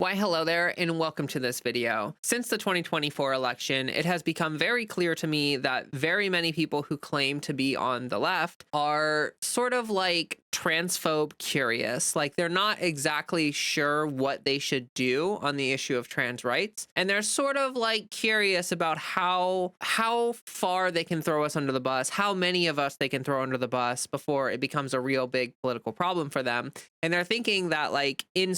Why hello there and welcome to this video. Since the 2024 election, it has become very clear to me that very many people who claim to be on the left are sort of like transphobe curious. Like they're not exactly sure what they should do on the issue of trans rights. And they're sort of like curious about how far they can throw us under the bus, how many of us they can throw under the bus before it becomes a real big political problem for them. And they're thinking that like in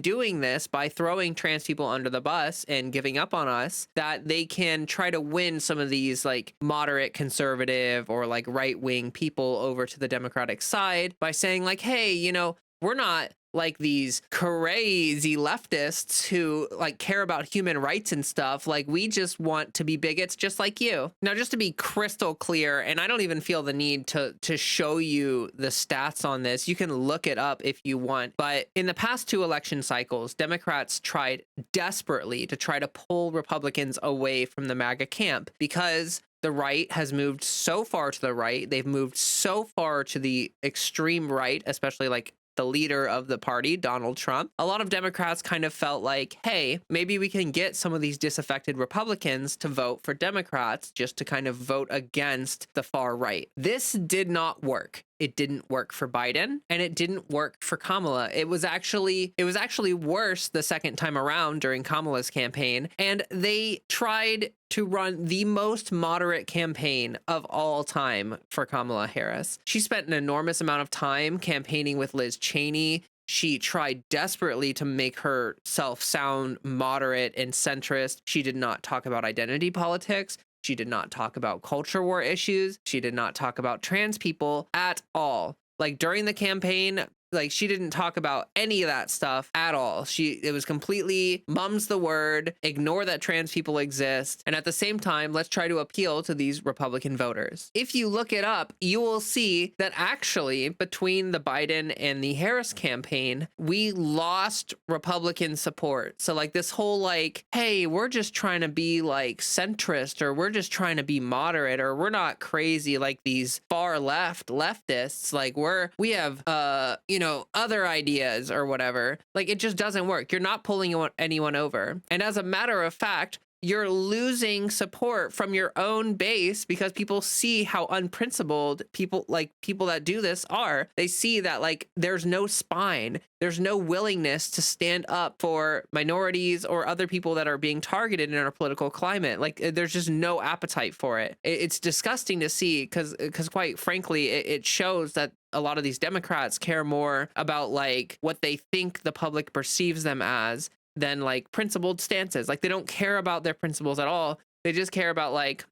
doing this, by throwing trans people under the bus and giving up on us, that they can try to win some of these like moderate conservative or like right-wing people over to the Democratic side by saying like, hey, you know, we're not like these crazy leftists who like care about human rights and stuff. Like we just want to be bigots just like you. Now, just to be crystal clear, and I don't even feel the need to show you the stats on this. You can look it up if you want. But in the past two election cycles, Democrats tried desperately to try to pull Republicans away from the MAGA camp because the right has moved so far to the right. They've moved so far to the extreme right, especially like the leader of the party, Donald Trump. A lot of Democrats kind of felt like, hey, maybe we can get some of these disaffected Republicans to vote for Democrats just to kind of vote against the far right. This did not work. It didn't work for Biden and it didn't work for Kamala. It was actually worse the second time around during Kamala's campaign. And they tried to run the most moderate campaign of all time for Kamala Harris. She spent an enormous amount of time campaigning with Liz Cheney. She tried desperately to make herself sound moderate and centrist. She did not talk about identity politics. She did not talk about culture war issues. She did not talk about trans people at all. Like during the campaign, like she didn't talk about any of that stuff at all. It was completely mum's the word, ignore that trans people exist. And at the same time, let's try to appeal to these Republican voters. If you look it up, you will see that actually between the Biden and the Harris campaign, we lost Republican support. So like this whole like, hey, we're just trying to be like centrist, or we're just trying to be moderate, or we're not crazy like these far leftists. Like we have, other ideas or whatever. Like it just doesn't work. You're not pulling anyone over. And as a matter of fact, you're losing support from your own base because people see how unprincipled people that do this are. They see that like there's no spine, there's no willingness to stand up for minorities or other people that are being targeted in our political climate. Like there's just no appetite for it. It's disgusting to see because quite frankly, it shows that a lot of these Democrats care more about like what they think the public perceives them as than like principled stances. Like they don't care about their principles at all. They just care about like,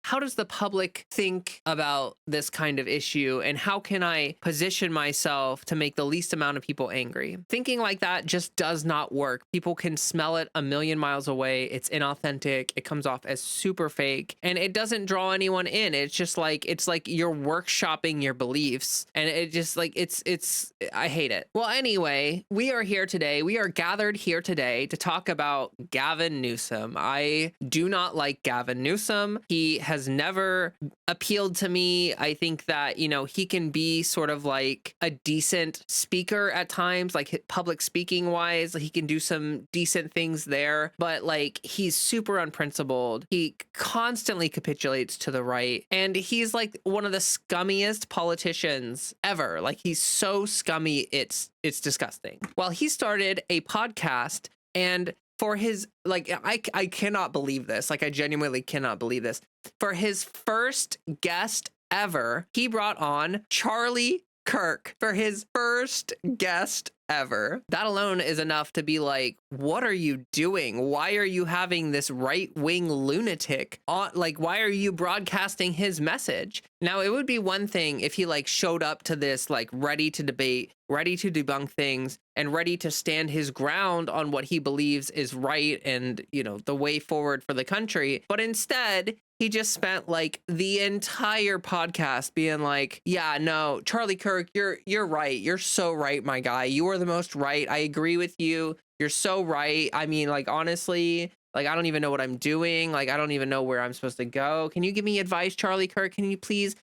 how does the public think about this kind of issue? And how can I position myself to make the least amount of people angry? Thinking like that just does not work. People can smell it a million miles away. It's inauthentic. It comes off as super fake and it doesn't draw anyone in. It's like you're workshopping your beliefs and it just like, I hate it. Well, anyway, we are here today. We are gathered here today to talk about Gavin Newsom. I do not like Gavin Newsom. He has never appealed to me. I think that, he can be sort of like a decent speaker at times, like public speaking wise, he can do some decent things there, but like he's super unprincipled. He constantly capitulates to the right. And he's like one of the scummiest politicians ever. Like he's so scummy. It's disgusting. Well, he started a podcast and for his, like, I cannot believe this. Like, I genuinely cannot believe this. For his first guest ever, he brought on Charlie Kirk for his first guest ever. That alone is enough to be like, what are you doing? Why are you having this right-wing lunatic on? Like, why are you broadcasting his message? Now, it would be one thing if he like showed up to this like ready to debate, ready to debunk things, and ready to stand his ground on what he believes is right and, the way forward for the country. But instead, he just spent like the entire podcast being like, yeah, no, Charlie Kirk, you're right. You're so right, my guy. You are the most right. I agree with you. You're so right. I mean, like, honestly, like, I don't even know what I'm doing. Like, I don't even know where I'm supposed to go. Can you give me advice, Charlie Kirk? Can you please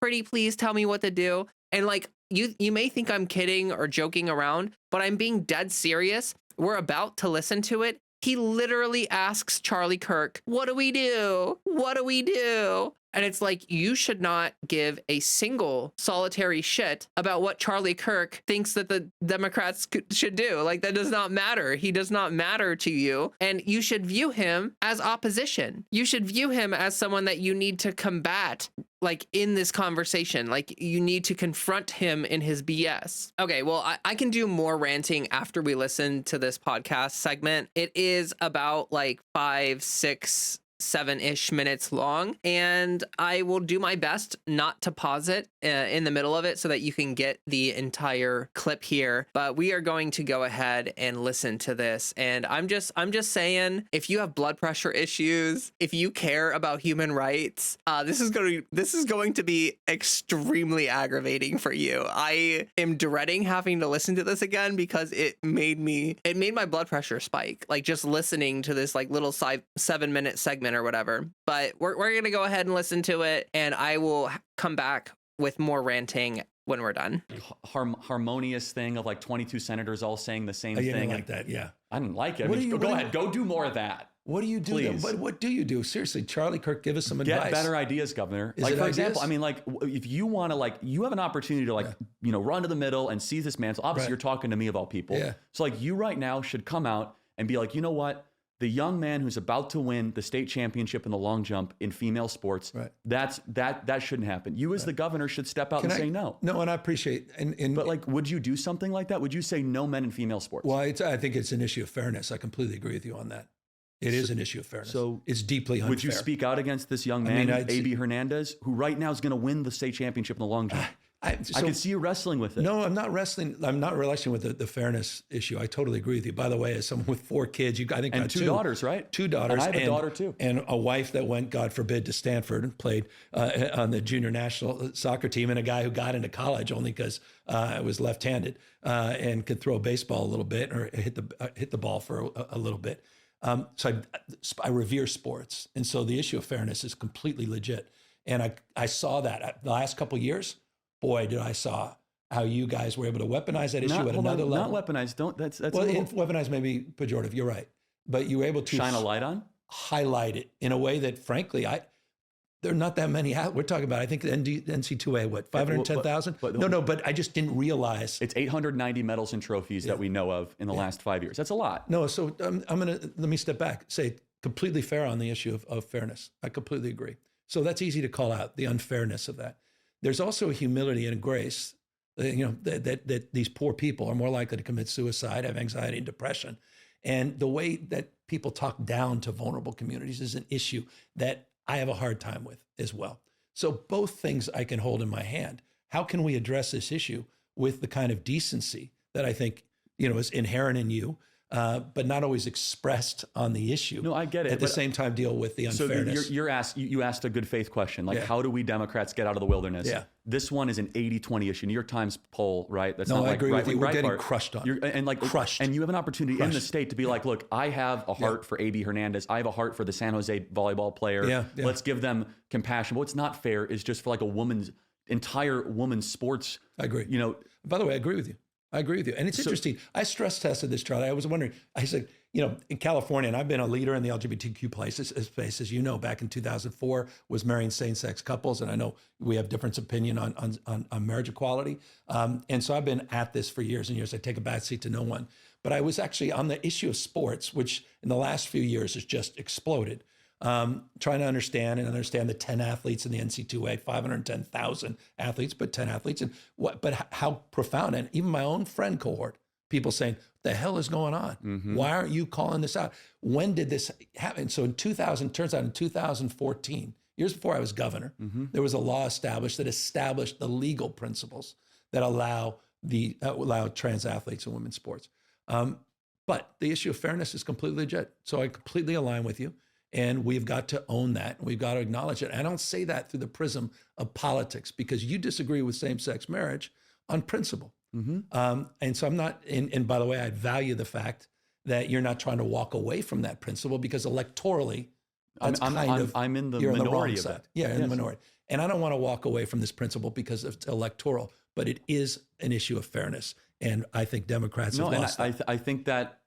tell me what to do? And like, you may think I'm kidding or joking around, but I'm being dead serious. we're about to listen to it. He literally asks Charlie Kirk, what do we do? What do we do? And it's like, you should not give a single solitary shit about what Charlie Kirk thinks that the Democrats should do. Like, that does not matter. He does not matter to you. And you should view him as opposition. You should view him as someone that you need to combat, like, in this conversation. Like, you need to confront him in his BS. Okay, well, I can do more ranting after we listen to this podcast segment. It is about like 5, 6, 7-ish minutes long, and I will do my best not to pause it in the middle of it so that you can get the entire clip here. But we are going to go ahead and listen to this, and I'm just saying, if you have blood pressure issues, if you care about human rights, this is going to be extremely aggravating for you. I am dreading having to listen to this again because it made my blood pressure spike, like just listening to this like little 7-minute segment or whatever. But we're gonna go ahead and listen to it, and I will come back with more ranting when we're done. Harmonious thing of like 22 senators all saying the same thing. Didn't like that, yeah. I didn't like it. Go ahead, go do more of that. What do you do? What do you do? Seriously, Charlie Kirk, give us some advice. Get better ideas, Governor. Like, for example, I mean, like, if you want to, like, you have an opportunity to, like, run to the middle and seize this mantle. Obviously, you're talking to me of all people. Yeah. So, like, you right now should come out and be like, you know what? The young man who's about to win the state championship in the long jump in female sports, that shouldn't happen. You as the governor should step out and say no. No, and I appreciate but like, would you do something like that? Would you say no men in female sports? Well, I think it's an issue of fairness. I completely agree with you on that. It is an issue of fairness. So it's deeply unfair. Would you speak out against this young man, A.B. Hernandez, who right now is going to win the state championship in the long jump? I can see you wrestling with it. No, I'm not wrestling. I'm not wrestling with the fairness issue. I totally agree with you. By the way, as someone with 4 kids, I think and 2 daughters, right? 2 daughters. And I have a daughter too. And a wife that went, God forbid, to Stanford and played on the junior national soccer team, and a guy who got into college only because I was left-handed and could throw a baseball a little bit or hit the ball for a little bit. So I revere sports, and so the issue of fairness is completely legit. And I saw that the last couple of years. Boy, did I saw how you guys were able to weaponize that issue at another level. Not weaponize. That's well, weaponize may be pejorative. You're right, but you were able to shine a light on, highlight it in a way that, frankly, there are not that many. We're talking about, I think, the NC2A, what, 510,000? No, but I just didn't realize. It's 890 medals and trophies that we know of in the last 5 years. That's a lot. No, so let me step back, say completely fair on the issue of fairness. I completely agree. So that's easy to call out, the unfairness of that. There's also a humility and a grace, that these poor people are more likely to commit suicide, have anxiety and depression. And the way that people talk down to vulnerable communities is an issue that I have a hard time with as well. So both things I can hold in my hand. How can we address this issue with the kind of decency that I think, is inherent in you, but not always expressed on the issue? No, I get it. At the same time, deal with the unfairness. So you asked a good faith question, like, how do we Democrats get out of the wilderness? Yeah. This one is an 80-20 issue. New York Times poll, right? That's I agree with you. We're getting crushed on. Crushed. And you have an opportunity in the state to be like, look, I have a heart for A.B. Hernandez. I have a heart for the San Jose volleyball player. Yeah. Let's give them compassion. What's not fair is just for like entire woman's sports. I agree. By the way, I agree with you. And it's interesting. I stress tested this, Charlie. I was wondering, I said, in California, and I've been a leader in the LGBTQ space, as you know, back in 2004, was marrying same-sex couples. And I know we have different opinion on marriage equality. And so I've been at this for years and years. I take a backseat to no one. But I was actually on the issue of sports, which in the last few years has just exploded. Trying to understand the 10 athletes in the NC2A, 510,000 athletes, but 10 athletes, and but how profound. And even my own friend cohort, people saying, the hell is going on? Mm-hmm. Why aren't you calling this out? When did this happen? So in 2014, years before I was governor, there was a law established the legal principles that allow trans athletes in women's sports. But the issue of fairness is completely legit. So I completely align with you. And we've got to own that. We've got to acknowledge it. I don't say that through the prism of politics, because you disagree with same-sex marriage on principle. Mm-hmm. And so I'm not, and by the way, I value the fact that you're not trying to walk away from that principle, because electorally, that's I'm in the minority of it. Yeah, in the minority. And I don't want to walk away from this principle because it's electoral, but it is an issue of fairness. And I think Democrats have lost that. I think that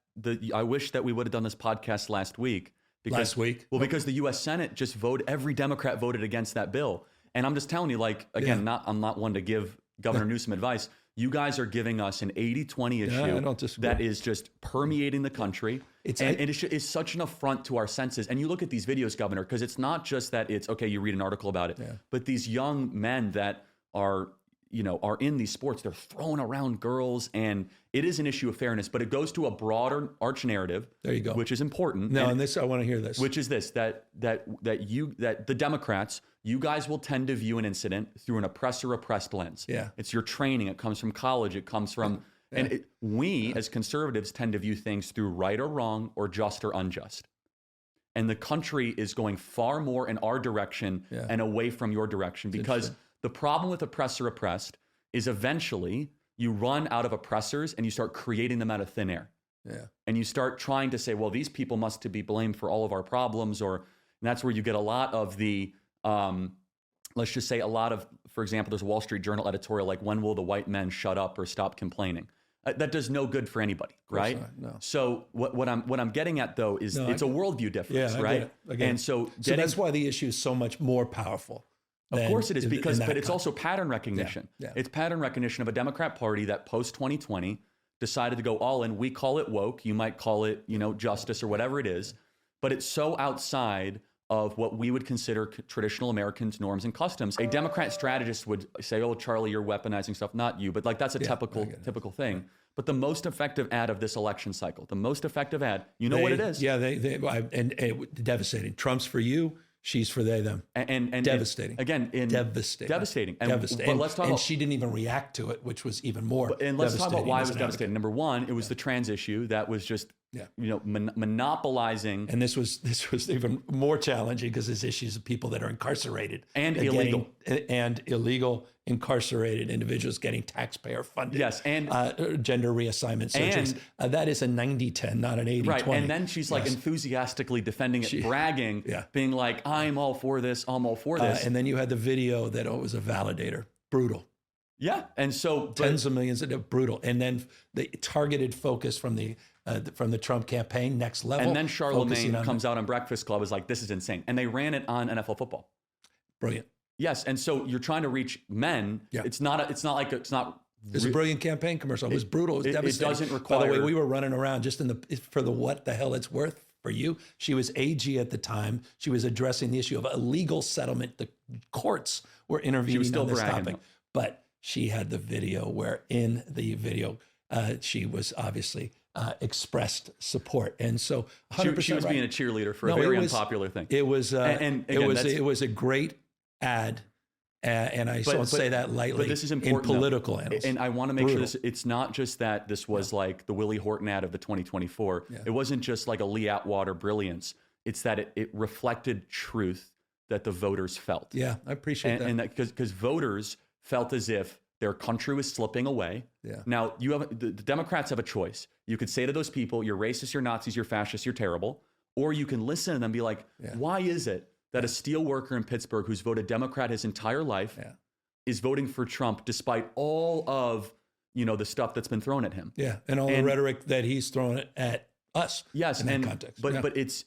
I wish that we would have done this podcast last week. Because the U.S. Senate just every Democrat voted against that bill. And I'm just telling you, like, again, I'm not one to give Governor Newsom advice. You guys are giving us an 80-20 issue that is just permeating the country. It's such an affront to our senses. And you look at these videos, Governor, because it's not just that it's, okay, you read an article about it, but these young men that are in these sports, they're throwing around girls, and it is an issue of fairness, but it goes to a broader arch narrative. There you go. Which is important. No, and this, I want to hear this. Which is this, that the Democrats, you guys will tend to view an incident through an oppressor-oppressed lens. Yeah. It's your training. It comes from college. It comes from, we as conservatives tend to view things through right or wrong or just or unjust. And the country is going far more in our direction and away from your direction, because the problem with oppressor-oppressed is eventually you run out of oppressors and you start creating them out of thin air. Yeah. And you start trying to say, well, these people must be blamed for all of our problems, and that's where you get a lot of the, let's just say for example, there's a Wall Street Journal editorial like, when will the white men shut up or stop complaining? That does no good for anybody, right? No. So what I'm getting at, though, is it's a worldview difference, right? I get it. And so that's why the issue is so much more powerful. Of course it is, but it's also pattern recognition. Yeah. It's pattern recognition of a Democrat Party that post 2020 decided to go all in. We call it woke. You might call it, justice or whatever it is, but it's so outside of what we would consider traditional Americans' norms and customs. A Democrat strategist would say, "Oh, Charlie, you're weaponizing stuff." Not you, but like that's a typical thing. Right. But the most effective ad of this election cycle, what it is? Yeah, and devastating. Trump's for you. She's for they, them. And devastating. Devastating. But let's talk about, she didn't even react to it, which was even more. And let's talk about why it was devastating. Number one, it was the trans issue that was just monopolizing. And this was even more challenging because there's issues of people that are incarcerated and illegal incarcerated individuals getting taxpayer funded. Yes, and gender reassignment surgeries. That is a 90-10, not an 80-20. Right, and then she's like enthusiastically defending it, bragging, being like, "I'm all for this. I'm all for this." And then you had the video that was a validator. Brutal. Yeah, and so tens of millions of brutal, and then the targeted focus from the Trump campaign, next level. And then Charlemagne comes out on Breakfast Club, is like, "This is insane," and they ran it on NFL football. Brilliant. Yes, and so you're trying to reach men. Yeah. It's a brilliant campaign commercial. It was brutal. It was devastating. It doesn't require. By the way, we were running around just for the what the hell it's worth for you. She was AG at the time. She was addressing the issue of a legal settlement. The courts were intervening on this topic, but she had the video where in the video she was obviously expressed support, and so 100% she was being a cheerleader for a very unpopular thing. It was it was a great ad, and I don't say that lightly. But this is important in political annals. And I want to make sure it's not just that this was like the Willie Horton ad of the 2024. Yeah. It wasn't just like a Lee Atwater brilliance. It's that it reflected truth that the voters felt. Yeah, I appreciate that. And because voters felt as if their country was slipping away. Yeah. Now the Democrats have a choice. You could say to those people, "You're racist, you're Nazis, you're fascists, you're terrible," or you can listen to them and be like, "Why is it that a steel worker in Pittsburgh who's voted Democrat his entire life is voting for Trump despite all of the stuff that's been thrown at him?" Yeah, and all the rhetoric that he's thrown at us. Yes, in that context. But it's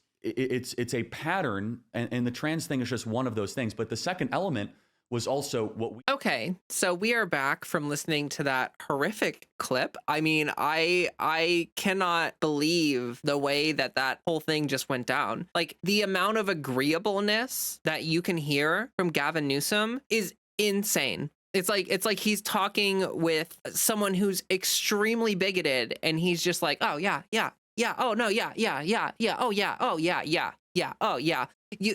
a pattern, and the trans thing is just one of those things. But the second element was also what we... Okay, so we are back from listening to that horrific clip. I mean, I cannot believe the way that whole thing just went down. Like, the amount of agreeableness that you can hear from Gavin Newsom is insane. It's like he's talking with someone who's extremely bigoted, and he's just like, "Oh yeah, oh no, yeah, oh yeah, oh yeah, oh yeah." You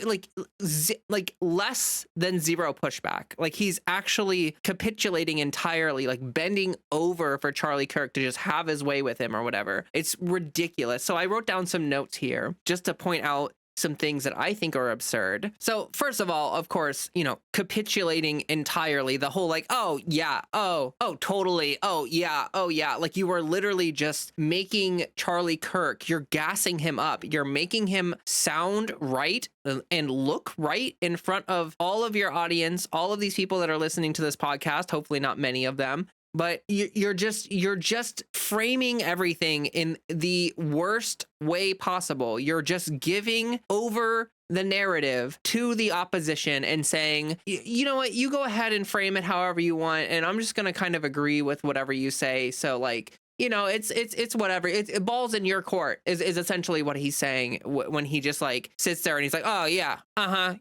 like less than zero pushback. Like, he's actually capitulating entirely, like bending over for Charlie Kirk to just have his way with him or whatever. It's ridiculous. So I wrote down some notes here just to point out some things that I think are absurd. So first of all, of course, capitulating entirely, the whole like, "Oh yeah, oh totally, oh yeah." Like, you were literally just making Charlie Kirk, you're gassing him up. You're making him sound right and look right in front of all of your audience, all of these people that are listening to this podcast, hopefully not many of them. but you're just framing everything in the worst way possible. You're just giving over the narrative to the opposition and saying, you know what, you go ahead and frame it however you want, and I'm just going to kind of agree with whatever you say. So like, you know, it's whatever. It balls in your court is essentially what he's saying when he just like sits there and he's like, oh yeah,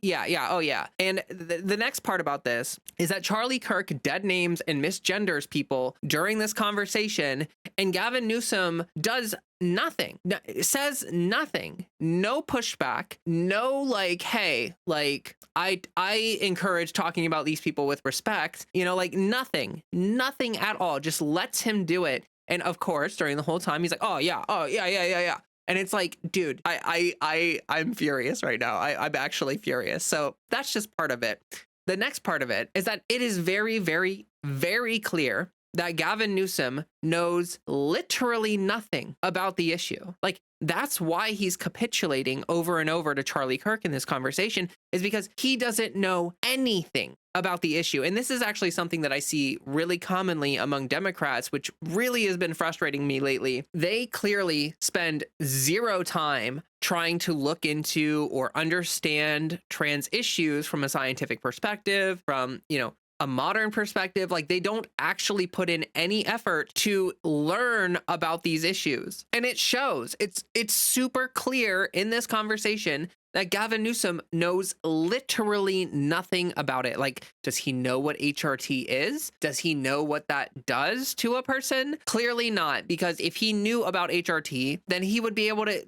yeah, oh yeah. And the next part about this is that Charlie Kirk dead names and misgenders people during this conversation, and Gavin Newsom does nothing, says nothing, no pushback, no like, hey, like I encourage talking about these people with respect, you know, like nothing at all, just lets him do it. And of course, during the whole time, he's like, oh yeah. And it's like, dude, I'm furious right now. I'm actually furious. So that's just part of it. The next part of it is that it is very, very, very clear that Gavin Newsom knows literally nothing about the issue. Like, that's why he's capitulating over and over to Charlie Kirk in this conversation, is because he doesn't know anything about the issue. And this is actually something that I see really commonly among Democrats, which really has been frustrating me lately. They clearly spend zero time trying to look into or understand trans issues from a scientific perspective, from, you know, a modern perspective. Like, they don't actually put in any effort to learn about these issues. And it shows. It's super clear in this conversation that Gavin Newsom knows literally nothing about it. Like, does he know what HRT is? Does he know what that does to a person? Clearly not, because if he knew about HRT, then he would be able to,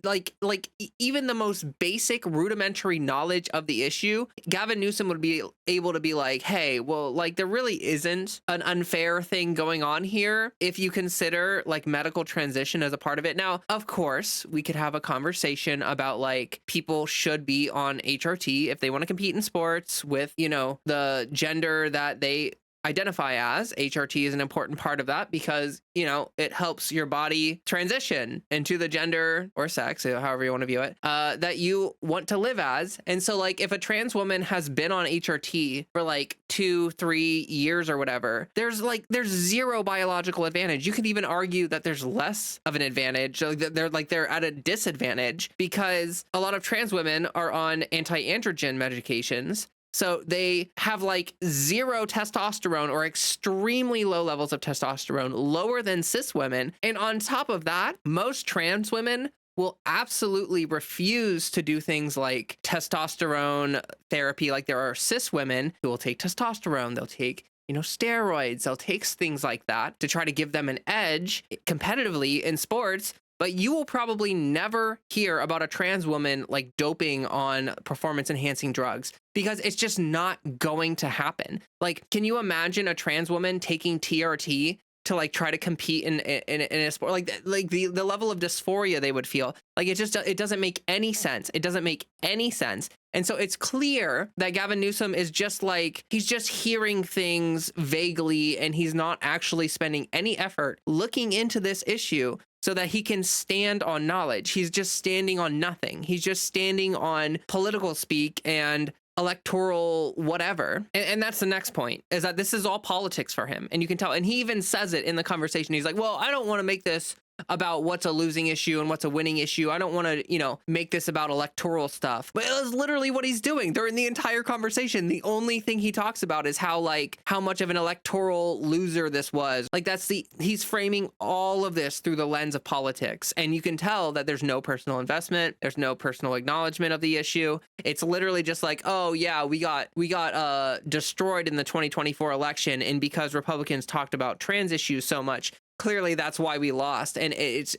even the most basic rudimentary knowledge of the issue, Gavin Newsom would be able to be like, hey, well, like, there really isn't an unfair thing going on here if you consider like medical transition as a part of it. Now, of course, we could have a conversation about like people should be on HRT if they want to compete in sports with, you know, the gender that they identify as. HRT is an important part of that because, you know, it helps your body transition into the gender or sex, however you want to view it, that you want to live as. And so like, if a trans woman has been on HRT for like 2-3 years or whatever, there's zero biological advantage. You could even argue that there's less of an advantage. So they're at a disadvantage because a lot of trans women are on anti-androgen medications. So they have like zero testosterone or extremely low levels of testosterone, lower than cis women. And on top of that, most trans women will absolutely refuse to do things like testosterone therapy. Like, there are cis women who will take testosterone, they'll take, you know, steroids, they'll take things like that to try to give them an edge competitively in sports. But you will probably never hear about a trans woman like doping on performance enhancing drugs because it's just not going to happen. Like, can you imagine a trans woman taking TRT to like try to compete in a sport? Like the level of dysphoria they would feel. Like, it doesn't make any sense. It doesn't make any sense. And so it's clear that Gavin Newsom is just like, he's just hearing things vaguely and he's not actually spending any effort looking into this issue so that he can stand on knowledge. He's just standing on nothing. He's just standing on political speak and electoral whatever. And that's the next point, is that this is all politics for him. And you can tell. And he even says it in the conversation. He's like, well, I don't want to make this about what's a losing issue and what's a winning issue. I don't want to, you know, make this about electoral stuff. But it was literally what he's doing during the entire conversation. The only thing he talks about is how much of an electoral loser this was. Like, he's framing all of this through the lens of politics. And you can tell that there's no personal investment. There's no personal acknowledgement of the issue. It's literally just like, oh yeah, we got destroyed in the 2024 election. And because Republicans talked about trans issues so much, clearly that's why we lost. And it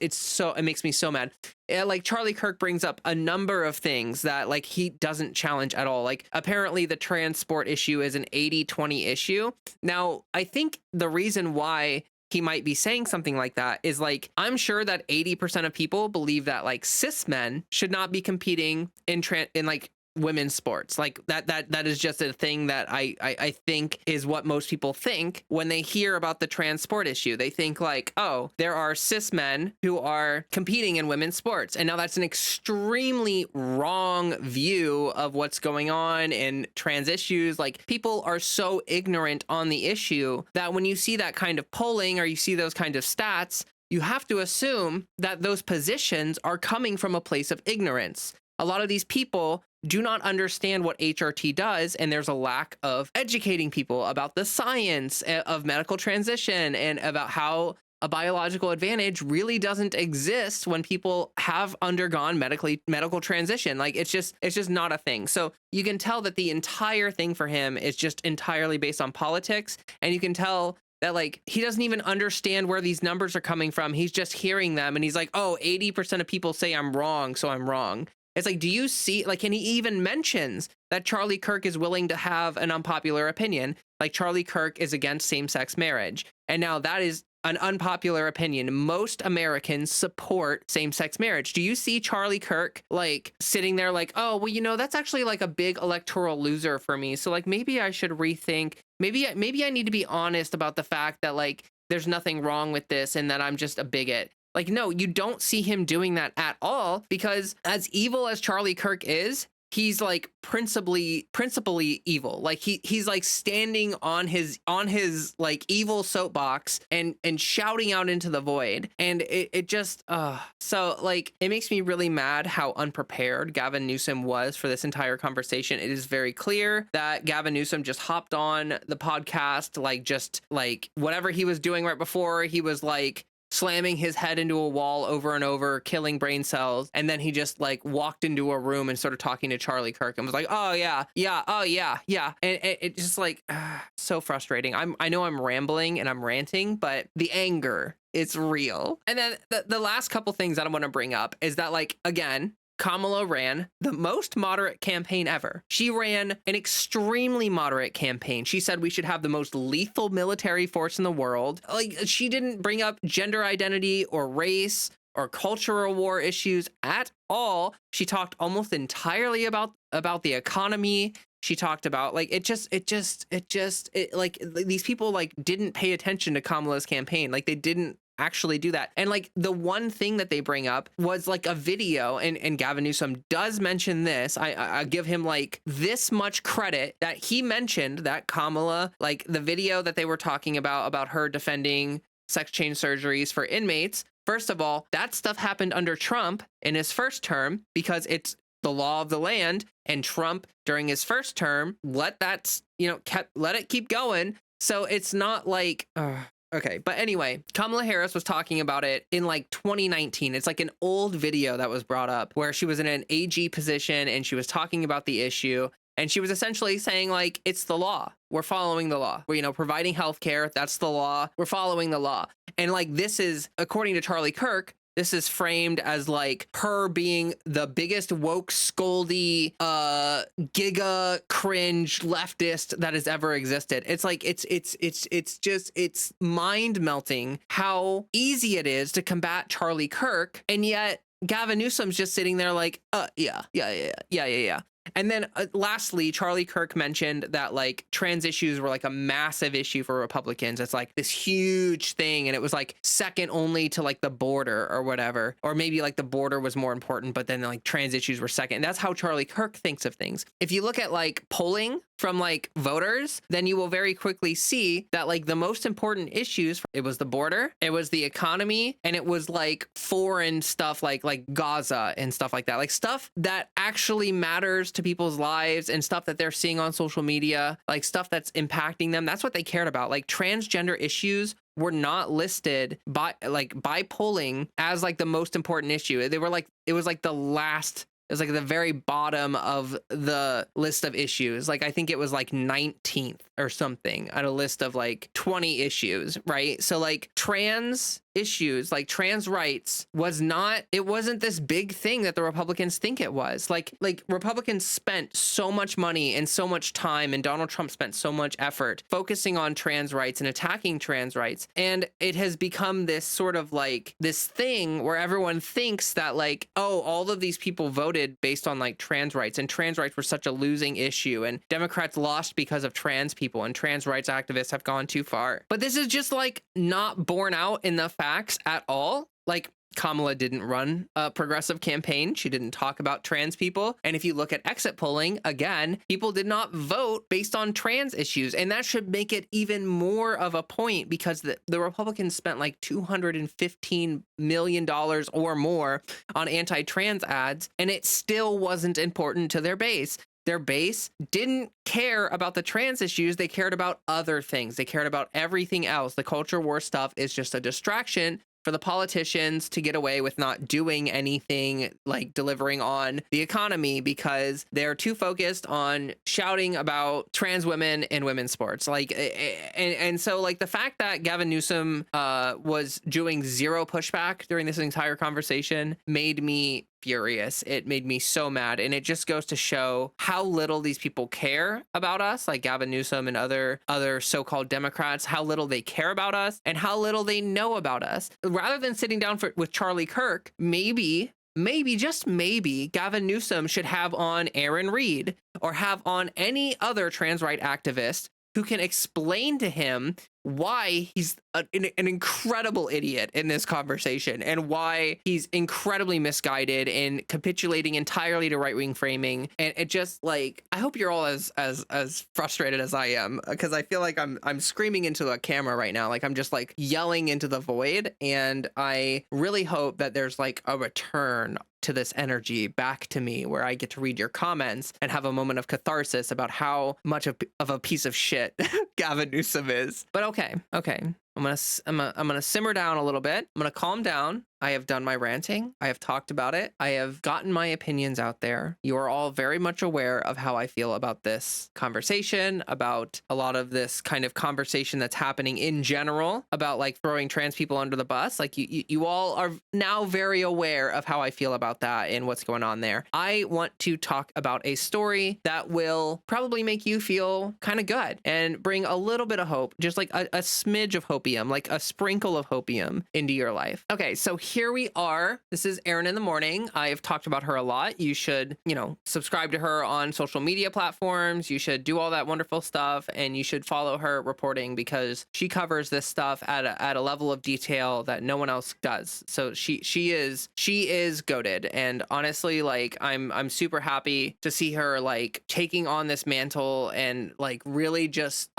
makes me so mad. Like, Charlie Kirk brings up a number of things that like he doesn't challenge at all. Like, apparently the trans sport issue is an 80-20 issue. Now, I think the reason why he might be saying something like that is like, I'm sure that 80% of people believe that like cis men should not be competing in like women's sports. Like that is just a thing that I think is what most people think when they hear about the trans sport issue. They think like, oh, there are cis men who are competing in women's sports. And now that's an extremely wrong view of what's going on in trans issues. Like, people are so ignorant on the issue that when you see that kind of polling or you see those kind of stats, you have to assume that those positions are coming from a place of ignorance. A lot of these people do not understand what HRT does, and there's a lack of educating people about the science of medical transition and about how a biological advantage really doesn't exist when people have undergone medical transition. Like, it's just not a thing. So you can tell that the entire thing for him is just entirely based on politics, and you can tell that like he doesn't even understand where these numbers are coming from. He's just hearing them and he's like, oh, 80% of people say I'm wrong, so I'm wrong. It's like, do you see, like, and he even mentions that Charlie Kirk is willing to have an unpopular opinion. Like, Charlie Kirk is against same-sex marriage. And now that is an unpopular opinion. Most Americans support same-sex marriage. Do you see Charlie Kirk like sitting there like, oh, well, you know, that's actually like a big electoral loser for me. So like, maybe I should rethink. Maybe I need to be honest about the fact that like there's nothing wrong with this and that I'm just a bigot. Like, no, you don't see him doing that at all, because as evil as Charlie Kirk is, he's like principally evil. Like he's like standing on his like evil soapbox and shouting out into the void. And it just so like it makes me really mad how unprepared Gavin Newsom was for this entire conversation. It is very clear that Gavin Newsom just hopped on the podcast, like just like whatever he was doing right before, he was like slamming his head into a wall over and over, killing brain cells. And then he just like walked into a room and started talking to Charlie Kirk and was like, oh yeah. And it just like, so frustrating. I know I'm rambling and I'm ranting, but the anger, it's real. And then the last couple things that I want to bring up is that, like, again, Kamala ran the most moderate campaign ever. She ran an extremely moderate campaign. She said we should have the most lethal military force in the world. Like, she didn't bring up gender identity or race or cultural war issues at all. She talked almost entirely about the economy. She talked about like it like these people like didn't pay attention to Kamala's campaign. Like, they didn't actually do that. And like the one thing that they bring up was like a video, and Gavin Newsom does mention this. I give him like this much credit that he mentioned that Kamala, like the video that they were talking about her defending sex change surgeries for inmates. First of all, that stuff happened under Trump in his first term because it's the law of the land, and Trump during his first term let it keep going. So it's not like okay, but anyway, Kamala Harris was talking about it in like 2019. It's like an old video that was brought up where she was in an AG position and she was talking about the issue. And she was essentially saying like, it's the law. We're following the law. We're, providing healthcare. That's the law. We're following the law. And like, this is, according to Charlie Kirk, this is framed as like her being the biggest woke scoldy giga cringe leftist that has ever existed. It's like it's mind melting how easy it is to combat Charlie Kirk, and yet Gavin Newsom's just sitting there like yeah. And then lastly, Charlie Kirk mentioned that like trans issues were like a massive issue for Republicans. It's like this huge thing. And it was like second only to like the border or whatever, or maybe like the border was more important, but then like trans issues were second. And that's how Charlie Kirk thinks of things. If you look at like polling from like voters, then you will very quickly see that like the most important issues, it was the border, it was the economy, and it was like foreign stuff like Gaza and stuff like that, like stuff that actually matters to people's lives and stuff that they're seeing on social media, like stuff that's impacting them. That's what they cared about. Like transgender issues were not listed by polling as like the most important issue. They were like, it was like the very bottom of the list of issues. Like, I think it was like 19th or something on a list of like 20 issues, right? So like trans issues like trans rights wasn't this big thing that the Republicans think it was. Like Republicans spent so much money and so much time, and Donald Trump spent so much effort focusing on trans rights and attacking trans rights. And it has become this sort of like this thing where everyone thinks that like, oh, all of these people voted based on like trans rights, and trans rights were such a losing issue, and Democrats lost because of trans people, and trans rights activists have gone too far. But this is just like not borne out in the facts at all. Like, Kamala didn't run a progressive campaign. She didn't talk about trans people. And if you look at exit polling, again, people did not vote based on trans issues. And that should make it even more of a point, because the Republicans spent like $215 million or more on anti-trans ads, and it still wasn't important to their base. Their base didn't care about the trans issues. They cared about other things. They cared about everything else. The culture war stuff is just a distraction for the politicians to get away with not doing anything like delivering on the economy, because they're too focused on shouting about trans women and women's sports. Like, and so like the fact that Gavin Newsom was doing zero pushback during this entire conversation made me furious. It made me so mad. And it just goes to show how little these people care about us, like Gavin Newsom and other so-called Democrats, how little they care about us and how little they know about us. Rather than sitting down with Charlie Kirk, maybe, just maybe, Gavin Newsom should have on Aaron Reed or have on any other trans right activist who can explain to him why he's an incredible idiot in this conversation, and why he's incredibly misguided and capitulating entirely to right-wing framing. And it just like, I hope you're all as frustrated as I am, because I feel like I'm screaming into a camera right now. Like I'm just like yelling into the void, and I really hope that there's like a return to this energy back to me, where I get to read your comments and have a moment of catharsis about how much of a piece of shit Gavin Newsom is. But okay. I'm gonna simmer down a little bit. I'm gonna calm down. I have done my ranting. I have talked about it. I have gotten my opinions out there. You are all very much aware of how I feel about this conversation, about a lot of this kind of conversation that's happening in general, about like throwing trans people under the bus. Like you all are now very aware of how I feel about that and what's going on there. I want to talk about a story that will probably make you feel kind of good and bring a little bit of hope, just like a smidge of hopium, like a sprinkle of hopium into your life. Okay, so here we are. This is Erin in the Morning. I've talked about her a lot. You should, subscribe to her on social media platforms. You should do all that wonderful stuff, and you should follow her reporting, because she covers this stuff at a level of detail that no one else does. So she is goated, and honestly, like I'm super happy to see her like taking on this mantle and like really just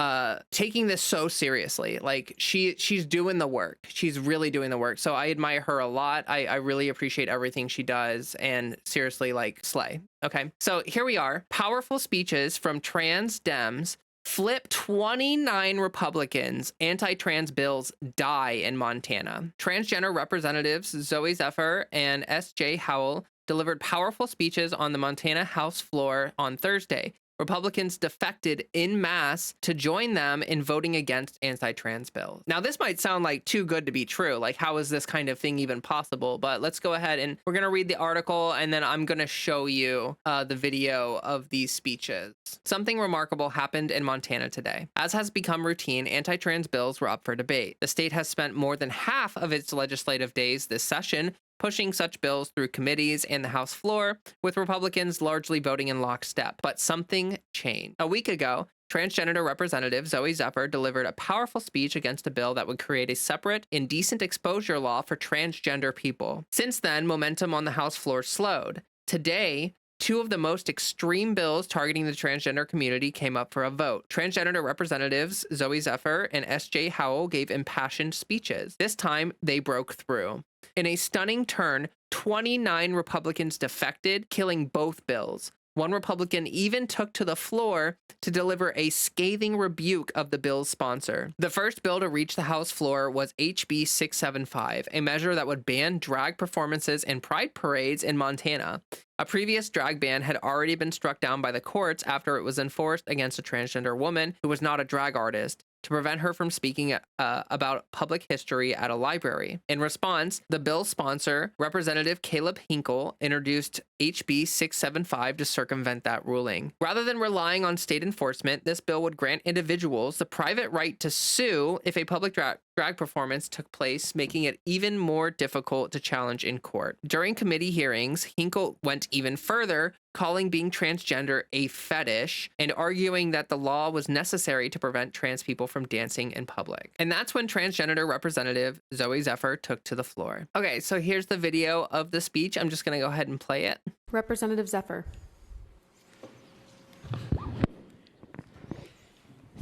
taking this so seriously. Like she's doing the work. She's really doing the work. So I admire her a lot. I really appreciate everything she does, and seriously, like, slay. Okay, so here we are. Powerful speeches from trans Dems flip 29 Republicans. Anti-trans bills die in Montana. Transgender representatives Zoe Zephyr and S.J. Howell delivered powerful speeches on the Montana House floor on Thursday. Republicans defected en masse to join them in voting against anti-trans bills. Now, this might sound like too good to be true. Like, how is this kind of thing even possible? But let's go ahead and we're going to read the article, and then I'm going to show you the video of these speeches. Something remarkable happened in Montana today. As has become routine, anti-trans bills were up for debate. The state has spent more than half of its legislative days this session pushing such bills through committees and the House floor, with Republicans largely voting in lockstep. But something changed. A week ago, transgender representative Zoe Zephyr delivered a powerful speech against a bill that would create a separate indecent exposure law for transgender people. Since then, momentum on the House floor slowed. Today, two of the most extreme bills targeting the transgender community came up for a vote. Transgender representatives Zoe Zephyr and S.J. Howell gave impassioned speeches. This time, they broke through. In a stunning turn, 29 Republicans defected, killing both bills. One Republican even took to the floor to deliver a scathing rebuke of the bill's sponsor. The first bill to reach the House floor was HB 675, a measure that would ban drag performances and pride parades in Montana. A previous drag ban had already been struck down by the courts after it was enforced against a transgender woman who was not a drag artist. to prevent her from speaking about public history at a library. In response, the bill's sponsor, Representative Caleb Hinkle, introduced HB 675 to circumvent that ruling. Rather than relying on state enforcement, this bill would grant individuals the private right to sue if a public drag performance took place, making it even more difficult to challenge in court. During committee hearings, Hinkle went even further, calling being transgender a fetish and arguing that the law was necessary to prevent trans people from dancing in public. And that's when transgender Representative Zoe Zephyr took to the floor. Okay, so here's the video of the speech. I'm just going to go ahead and play it. Representative Zephyr.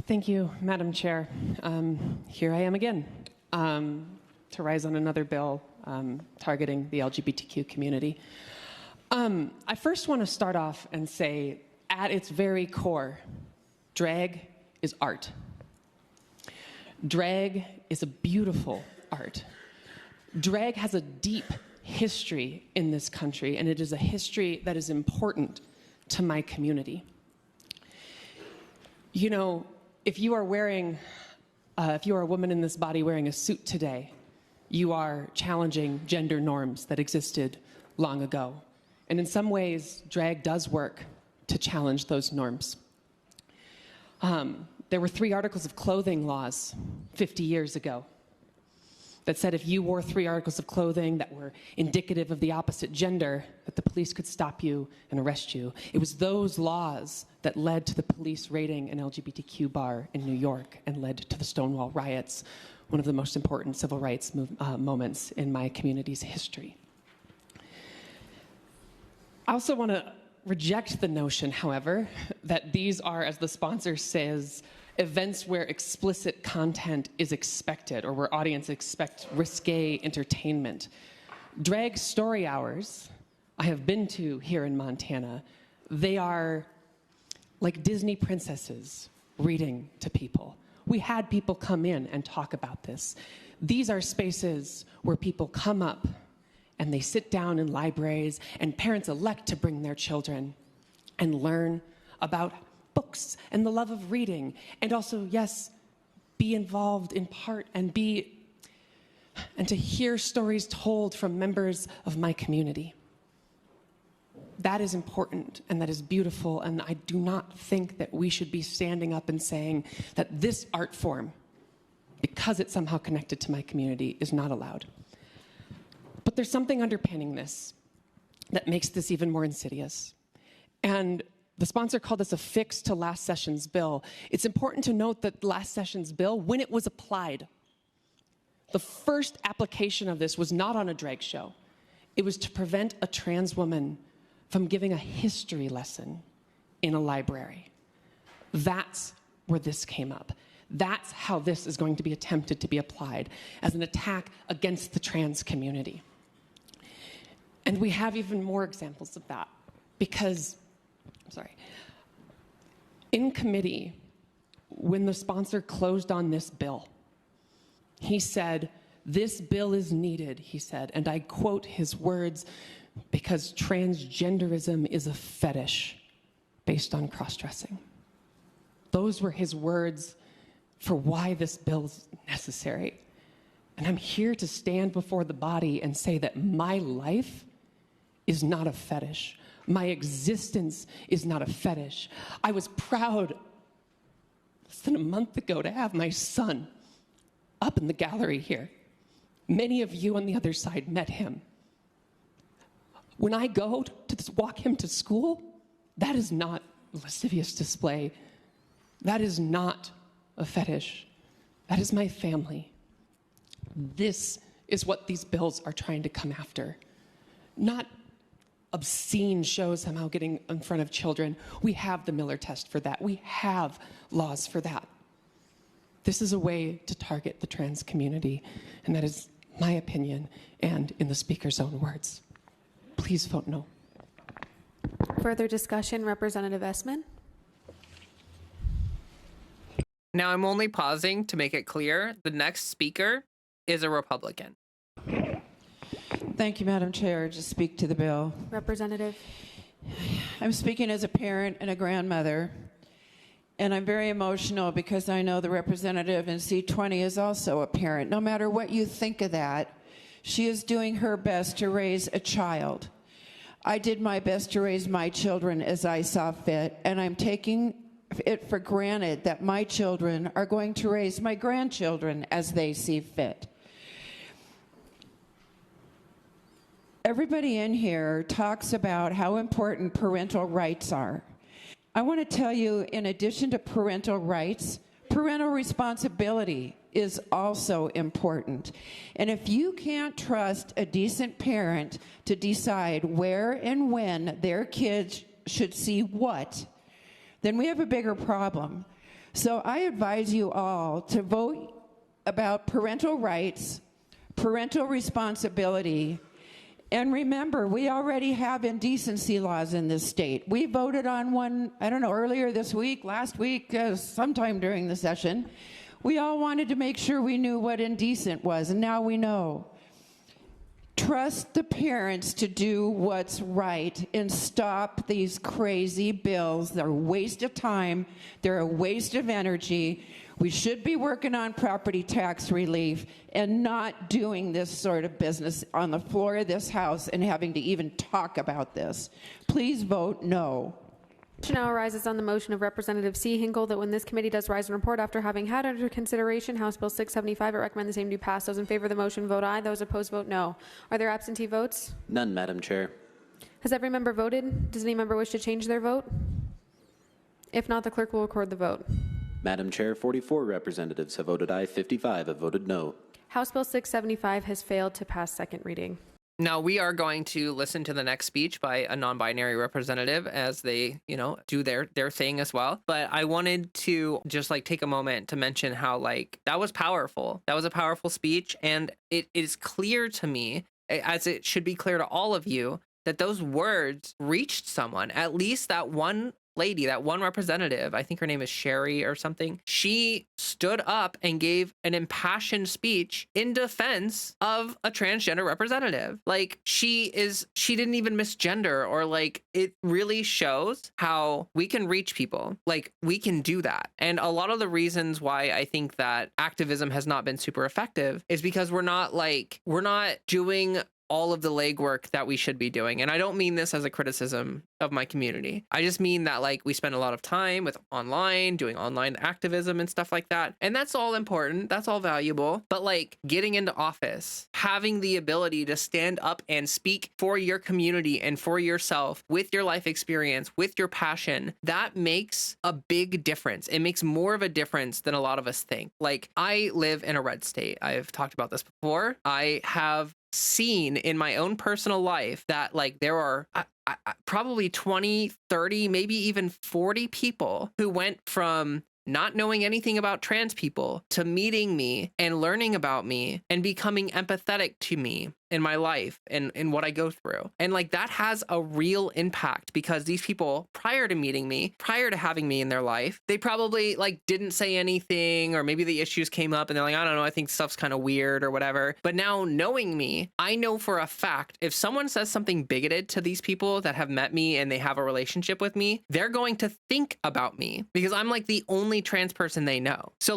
Thank you, Madam Chair. Here I am again to rise on another bill targeting the LGBTQ community. I first want to start off and say, at its very core, drag is art. Drag is a beautiful art. Drag has a deep history in this country, and it is a history that is important to my community. You know, if you are a woman in this body wearing a suit today, you are challenging gender norms that existed long ago. And in some ways, drag does work to challenge those norms. There were 3 articles of clothing laws 50 years ago that said if you wore 3 articles of clothing that were indicative of the opposite gender, that the police could stop you and arrest you. It was those laws that led to the police raiding an LGBTQ bar in New York and led to the Stonewall riots, one of the most important civil rights moments in my community's history. I also want to reject the notion, however, that these are, as the sponsor says, events where explicit content is expected or where audience expect risque entertainment. Drag story hours, I have been to here in Montana, they are like Disney princesses reading to people. We had people come in and talk about this. These are spaces where people come up and they sit down in libraries and parents elect to bring their children and learn about books and the love of reading, and also, yes, be involved in part and to hear stories told from members of my community. That is important and that is beautiful, and I do not think that we should be standing up and saying that this art form, because it's somehow connected to my community, is not allowed. But there's something underpinning this that makes this even more insidious. And the sponsor called this a fix to last session's bill. It's important to note that last session's bill, when it was applied, the first application of this was not on a drag show. It was to prevent a trans woman from giving a history lesson in a library. That's where this came up. That's how this is going to be attempted to be applied, as an attack against the trans community. And we have even more examples of that, because in committee, when the sponsor closed on this bill, he said, "This bill is needed," he said, and I quote his words, "because transgenderism is a fetish based on cross-dressing." Those were his words for why this bill is necessary. And I'm here to stand before the body and say that my life is not a fetish. My existence is not a fetish. I was proud less than a month ago to have my son up in the gallery here. Many of you on the other side met him. When I go to walk him to school, that is not a lascivious display. That is not a fetish. That is my family. This is what these bills are trying to come after. Not obscene shows somehow getting in front of children. We have the Miller test for that. We have laws for that. This is a way to target the trans community, and that is my opinion and in the speaker's own words. Please vote no. Further discussion, Representative Essman. Now I'm only pausing to make it clear the next speaker is a Republican. Thank you, Madam Chair. To speak to the bill. Representative. I'm speaking as a parent and a grandmother. And I'm very emotional because I know the representative in C20 is also a parent. No matter what you think of that, she is doing her best to raise a child. I did my best to raise my children as I saw fit, and I'm taking it for granted that my children are going to raise my grandchildren as they see fit. Everybody in here talks about how important parental rights are. I want to tell you, in addition to parental rights, parental responsibility is also important. And if you can't trust a decent parent to decide where and when their kids should see what, then we have a bigger problem. So I advise you all to vote about parental rights, parental responsibility, and remember, we already have indecency laws in this state. We voted on one, I don't know, earlier this week, last week, sometime during the session. We all wanted to make sure we knew what indecent was, and now we know. Trust the parents to do what's right and stop these crazy bills. They're a waste of time. They're a waste of energy. We should be working on property tax relief and not doing this sort of business on the floor of this House and having to even talk about this. Please vote no. Question now arises on the motion of Representative C. Hinkle that when this committee does rise and report after having had under consideration House Bill 675, it recommend the same be passed. Those in favor of the motion vote aye. Those opposed vote no. Are there absentee votes? None, Madam Chair. Has every member voted? Does any member wish to change their vote? If not, the clerk will record the vote. Madam Chair, 44 representatives have voted aye, 55 have voted no. House Bill 675 has failed to pass second reading. Now we are going to listen to the next speech by a non-binary representative as they, do their thing as well. But I wanted to just take a moment to mention how that was powerful. That was a powerful speech. And it is clear to me, as it should be clear to all of you, that those words reached someone, at least that one lady, that one representative, I think her name is Sherry or something. She stood up and gave an impassioned speech in defense of a transgender representative. She didn't even misgender, or it really shows how we can reach people. We can do that. And a lot of the reasons why I think that activism has not been super effective is because we're not doing all of the legwork that we should be doing. And I don't mean this as a criticism of my community. I just mean that we spend a lot of time with doing online activism and stuff like that. And that's all important. That's all valuable. But getting into office, having the ability to stand up and speak for your community and for yourself with your life experience, with your passion, that makes a big difference. It makes more of a difference than a lot of us think. I live in a red state. I've talked about this before. I have seen in my own personal life that there are probably 20, 30, maybe even 40 people who went from not knowing anything about trans people to meeting me and learning about me and becoming empathetic to me in my life and in what I go through. And that has a real impact, because these people, prior to meeting me, prior to having me in their life, they probably didn't say anything, or maybe the issues came up and they're I don't know, I think stuff's kind of weird or whatever. But now knowing me, I know for a fact, if someone says something bigoted to these people that have met me and they have a relationship with me, they're going to think about me, because I'm the only trans person they know. So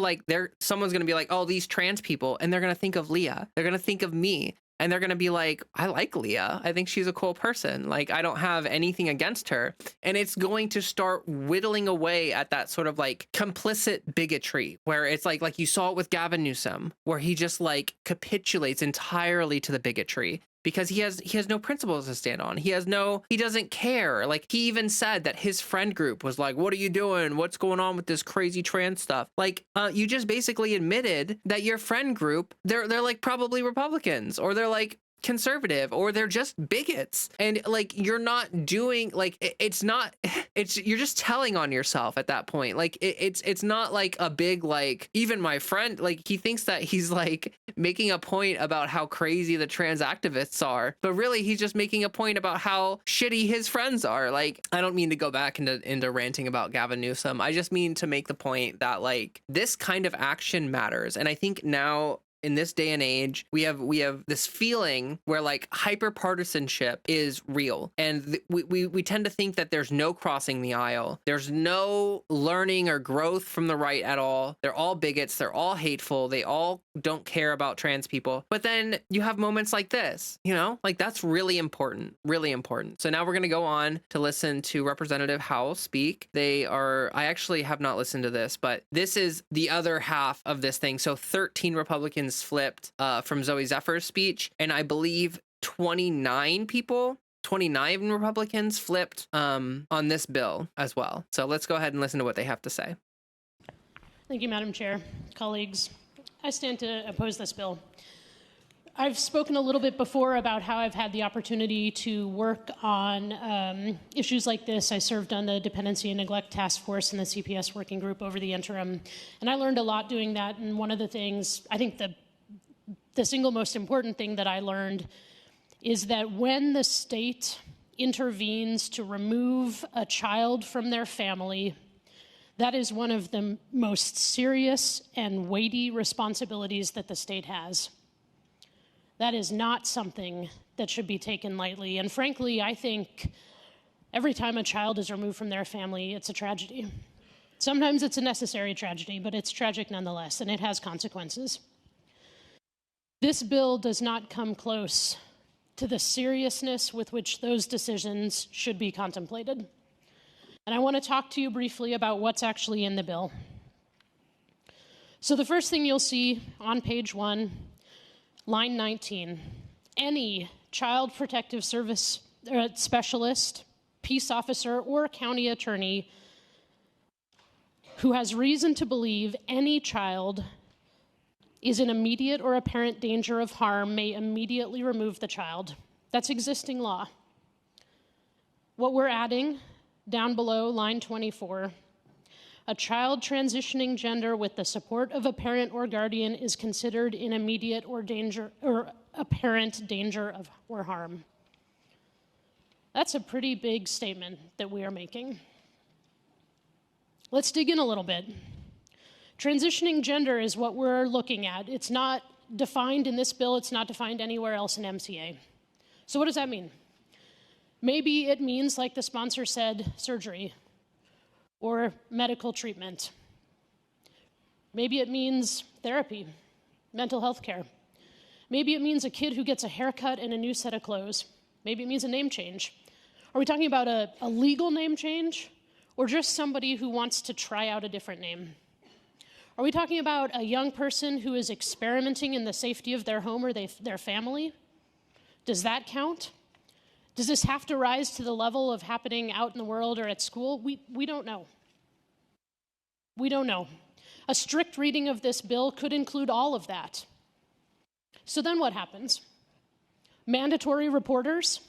someone's going to be oh, these trans people, and they're going to think of Leah. They're going to think of me. And they're going to be I like Leah. I think she's a cool person. I don't have anything against her. And it's going to start whittling away at that sort of complicit bigotry, where it's like you saw it with Gavin Newsom, where he just capitulates entirely to the bigotry. Because he has no principles to stand on. He doesn't care. He even said that his friend group was what are you doing? What's going on with this crazy trans stuff? You just basically admitted that your friend group, they're probably Republicans, or they're conservative, or they're just bigots. And you're not doing you're just telling on yourself at that point. It's not a big even my friend, he thinks that he's making a point about how crazy the trans activists are, but really he's just making a point about how shitty his friends are. I don't mean to go back into ranting about Gavin Newsom. I just mean to make the point that this kind of action matters. And I think now in this day and age, we have this feeling where like hyper partisanship is real, and we tend to think that there's no crossing the aisle, there's no learning or growth from the right at all. They're all bigots, they're all hateful, they all don't care about trans people. But then you have moments like this, you know, like that's really important, really important. So now we're going to go on to listen to Representative Howell speak. I actually have not listened to this, but this is the other half of this thing. So 13 Republicans flipped from Zoe Zephyr's speech, and I believe 29 Republicans flipped on this bill as well. So let's go ahead and listen to what they have to say. Thank you, Madam Chair. Colleagues, I stand to oppose this bill. I've spoken a little bit before about how I've had the opportunity to work on issues like this. I served on the Dependency and Neglect Task Force and the CPS working group over the interim, and I learned a lot doing that. And one of the things, I think the single most important thing that I learned is that when the state intervenes to remove a child from their family, that is one of the most serious and weighty responsibilities that the state has. That is not something that should be taken lightly. And frankly, I think every time a child is removed from their family, it's a tragedy. Sometimes it's a necessary tragedy, but it's tragic nonetheless, and it has consequences. This bill does not come close to the seriousness with which those decisions should be contemplated. And I want to talk to you briefly about what's actually in the bill. So the first thing you'll see on page 1, line 19, any child protective service specialist, peace officer, or county attorney who has reason to believe any child is in immediate or apparent danger of harm may immediately remove the child. That's existing law. What we're adding down below, line 24, a child transitioning gender with the support of a parent or guardian is considered in immediate or danger or apparent danger of or harm. That's a pretty big statement that we are making. Let's dig in a little bit. Transitioning gender is what we're looking at. It's not defined in this bill. It's not defined anywhere else in MCA. So what does that mean? Maybe it means, like the sponsor said, surgery or medical treatment. Maybe it means therapy, mental health care. Maybe it means a kid who gets a haircut and a new set of clothes. Maybe it means a name change. Are we talking about a legal name change or just somebody who wants to try out a different name? Are we talking about a young person who is experimenting in the safety of their home or their family? Does that count? Does this have to rise to the level of happening out in the world or at school? We don't know. We don't know. A strict reading of this bill could include all of that. So then what happens? Mandatory reporters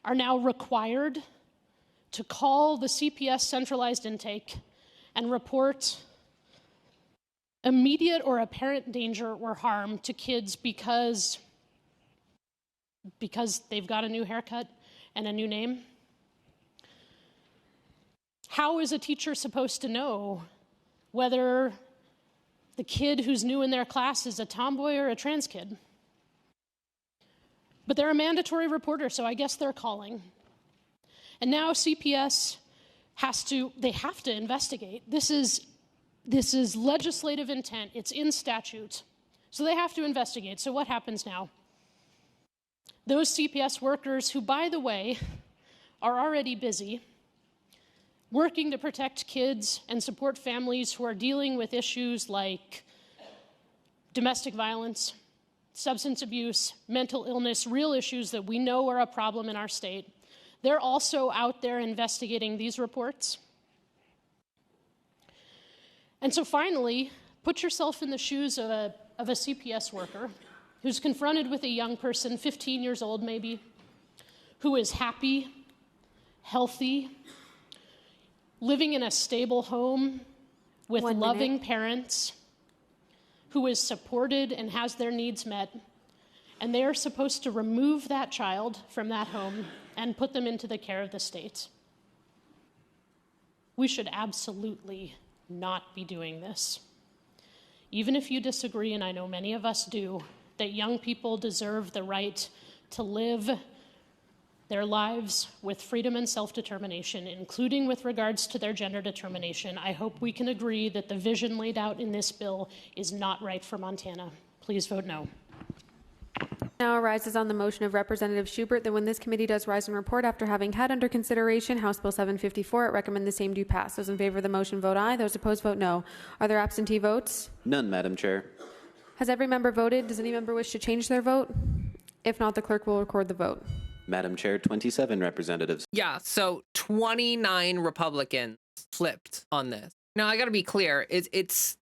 are now required to call the CPS centralized intake and report immediate or apparent danger or harm to kids because they've got a new haircut and a new name? How is a teacher supposed to know whether the kid who's new in their class is a tomboy or a trans kid? But they're a mandatory reporter, so I guess they're calling. And now CPS have to investigate. This is legislative intent. It's in statute. So they have to investigate. So what happens now? Those CPS workers who, by the way, are already busy working to protect kids and support families who are dealing with issues like domestic violence, substance abuse, mental illness, real issues that we know are a problem in our state. They're also out there investigating these reports. And so finally, put yourself in the shoes of a CPS worker who's confronted with a young person, 15 years old maybe, who is happy, healthy, living in a stable home with loving parents, who is supported and has their needs met, and they are supposed to remove that child from that home and put them into the care of the state. We should absolutely not be doing this. even if you disagree, and I know many of us do, that young people deserve the right to live their lives with freedom and self-determination, including with regards to their gender determination, I hope we can agree that the vision laid out in this bill is not right for Montana. Please vote no. Now arises on the motion of Representative Schubert that when this committee does rise and report after having had under consideration House Bill 754, it recommend the same do pass. Those in favor of the motion vote aye. Those opposed vote no. Are there absentee votes? None, Madam Chair. Has every member voted? Does any member wish to change their vote? If not, the clerk will record the vote. Madam Chair, 27 representatives. Yeah, so 29 Republicans flipped on this. Now, I got to be clear. It's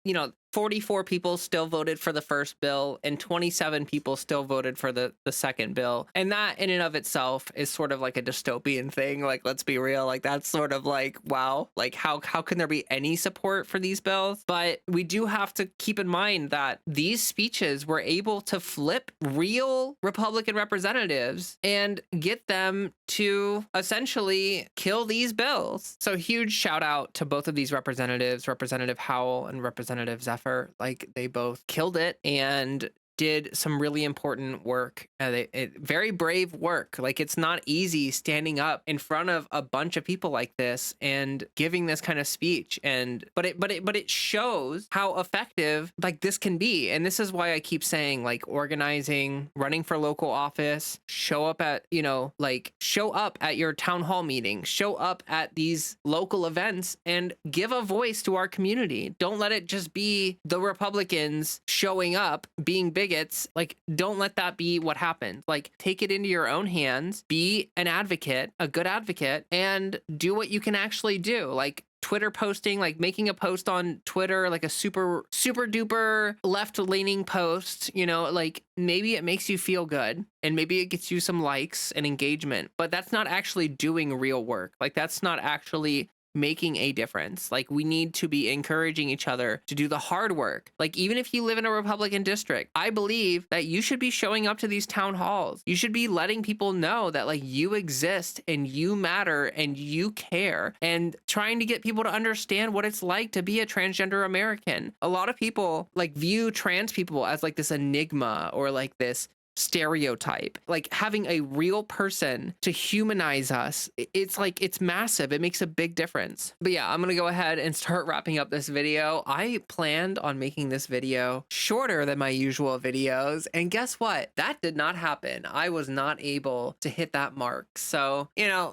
44 people still voted for the first bill and 27 people still voted for the second bill. And that in and of itself is sort of like a dystopian thing. Like, let's be real. Like, that's sort of like, wow, like how can there be any support for these bills? But we do have to keep in mind that these speeches were able to flip real Republican representatives and get them to essentially kill these bills. So huge shout out to both of these representatives, Representative Howell and Representative Zephyr. Like, they both killed it and did some really important work. Very brave work. Like, it's not easy standing up in front of a bunch of people like this and giving this kind of speech. But it shows how effective like this can be. And this is why I keep saying, like, organizing, running for local office, show up at your town hall meeting, show up at these local events and give a voice to our community. Don't let it just be the Republicans showing up, being bigots. Like, don't let that be what happens. Like, take it into your own hands, be an advocate, a good advocate, and do what you can actually do. Like, Twitter posting, like making a post on Twitter, like a super duper left-leaning post, like maybe it makes you feel good and maybe it gets you some likes and engagement, but that's not actually doing real work. Like, that's not actually making a difference. Like, we need to be encouraging each other to do the hard work. Like, even if you live in a Republican district, I believe that you should be showing up to these town halls. You should be letting people know that, like, you exist and you matter and you care, and trying to get people to understand what it's like to be a transgender American. A lot of people like view trans people as like this enigma or like this stereotype. Like, having a real person to humanize us, it's massive. It makes a big difference. But yeah, I'm gonna go ahead and start wrapping up this video. I planned on making this video shorter than my usual videos, and guess what? That did not happen. I was not able to hit that mark. So,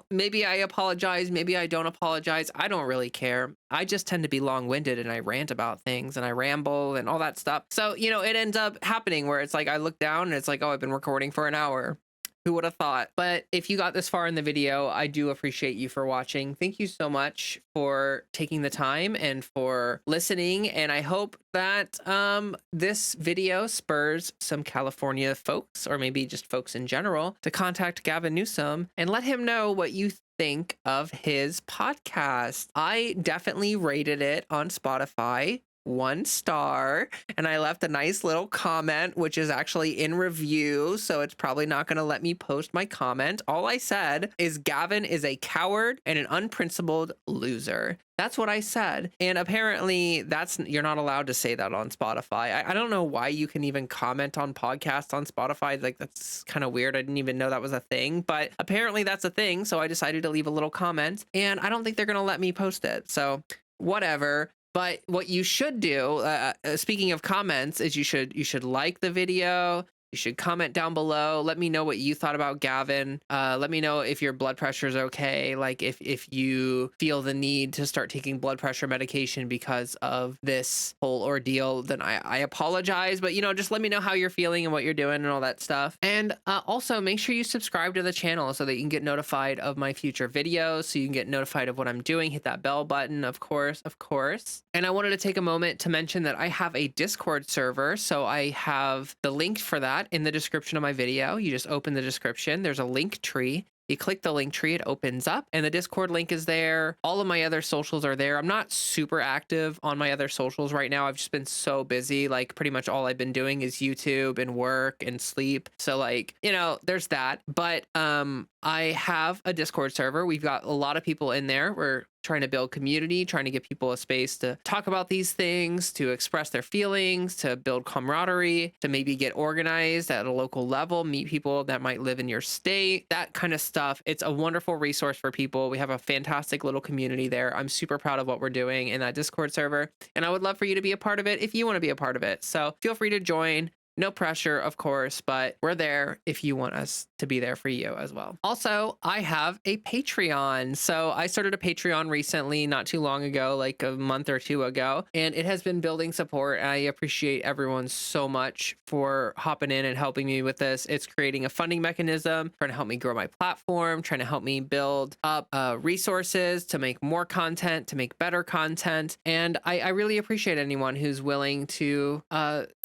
maybe I apologize, maybe I don't apologize. I don't really care. I just tend to be long-winded and I rant about things and I ramble and all that stuff. So, it ends up happening where it's like I look down and it's like, oh, I've been recording for an hour. Who would have thought? But if you got this far in the video, I do appreciate you for watching. Thank you so much for taking the time and for listening. And I hope that this video spurs some California folks, or maybe just folks in general, to contact Gavin Newsom and let him know what you think of his podcast. I definitely rated it on Spotify 1 star, and I left a nice little comment, which is actually in review, so it's probably not going to let me post my comment. All I said is Gavin is a coward and an unprincipled loser. That's what I said. And apparently you're not allowed to say that on Spotify. I don't know why you can even comment on podcasts on Spotify. Like, that's kind of weird. I didn't even know that was a thing, but apparently that's a thing. So I decided to leave a little comment, and I don't think they're going to let me post it. So whatever. But what you should do, speaking of comments, is you should like the video. You should comment down below. Let me know what you thought about Gavin. Let me know if your blood pressure is okay. Like, if you feel the need to start taking blood pressure medication because of this whole ordeal, then I apologize. But, just let me know how you're feeling and what you're doing and all that stuff. And also make sure you subscribe to the channel so that you can get notified of my future videos, so you can get notified of what I'm doing. Hit that bell button, of course. And I wanted to take a moment to mention that I have a Discord server. So I have the link for that in the description of my video. You just open the description. There's a link tree. You click the link tree, it opens up, and the Discord link is there. All of my other socials are there. I'm not super active on my other socials right now. I've just been so busy. Like, pretty much all I've been doing is YouTube and work and sleep. So, like, there's that. But I have a Discord server. We've got a lot of people in there. We're trying to build community, trying to give people a space to talk about these things, to express their feelings, to build camaraderie, to maybe get organized at a local level, meet people that might live in your state, that kind of stuff. It's a wonderful resource for people. We have a fantastic little community there. I'm super proud of what we're doing in that Discord server, and I would love for you to be a part of it if you want to be a part of it. So feel free to join. No pressure, of course, but we're there if you want us to be there for you as well. Also, I have a Patreon. So I started a Patreon recently, not too long ago, like a month or two ago, and it has been building support. I appreciate everyone so much for hopping in and helping me with this. It's creating a funding mechanism, trying to help me grow my platform, trying to help me build up resources to make more content, to make better content. And I really appreciate anyone who's willing to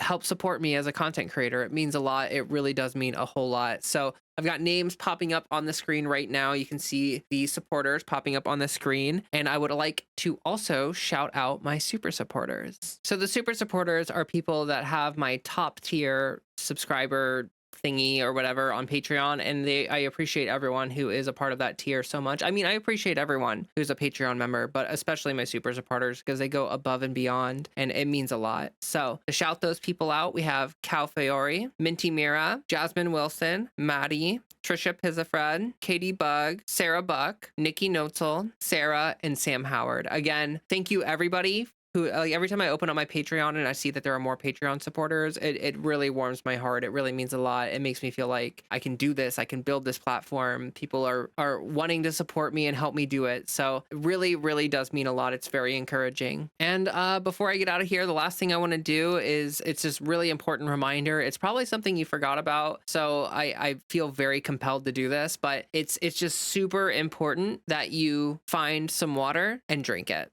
help support me as a content creator. It means a lot. It really does mean a whole lot. So I've got names popping up on the screen right now. You can see the supporters popping up on the screen. And I would like to also shout out my super supporters. So the super supporters are people that have my top tier subscriber thingy or whatever on Patreon, and I appreciate everyone who is a part of that tier so much. I mean, I appreciate everyone who's a Patreon member, but especially my super supporters, because they go above and beyond, and it means a lot. So to shout those people out, we have Cal Fiore, Minty Mira, Jasmine Wilson, Maddie, Trisha Pizafred, Katie Bug, Sarah Buck, Nikki Notzel, Sarah, and Sam Howard. Again, thank you everybody who, like, every time I open up my Patreon and I see that there are more Patreon supporters, it really warms my heart. It really means a lot. It makes me feel like I can do this. I can build this platform. People are wanting to support me and help me do it. So it really, really does mean a lot. It's very encouraging. And before I get out of here, the last thing I want to do is, it's just really important reminder. It's probably something you forgot about, so I feel very compelled to do this, but it's just super important that you find some water and drink it.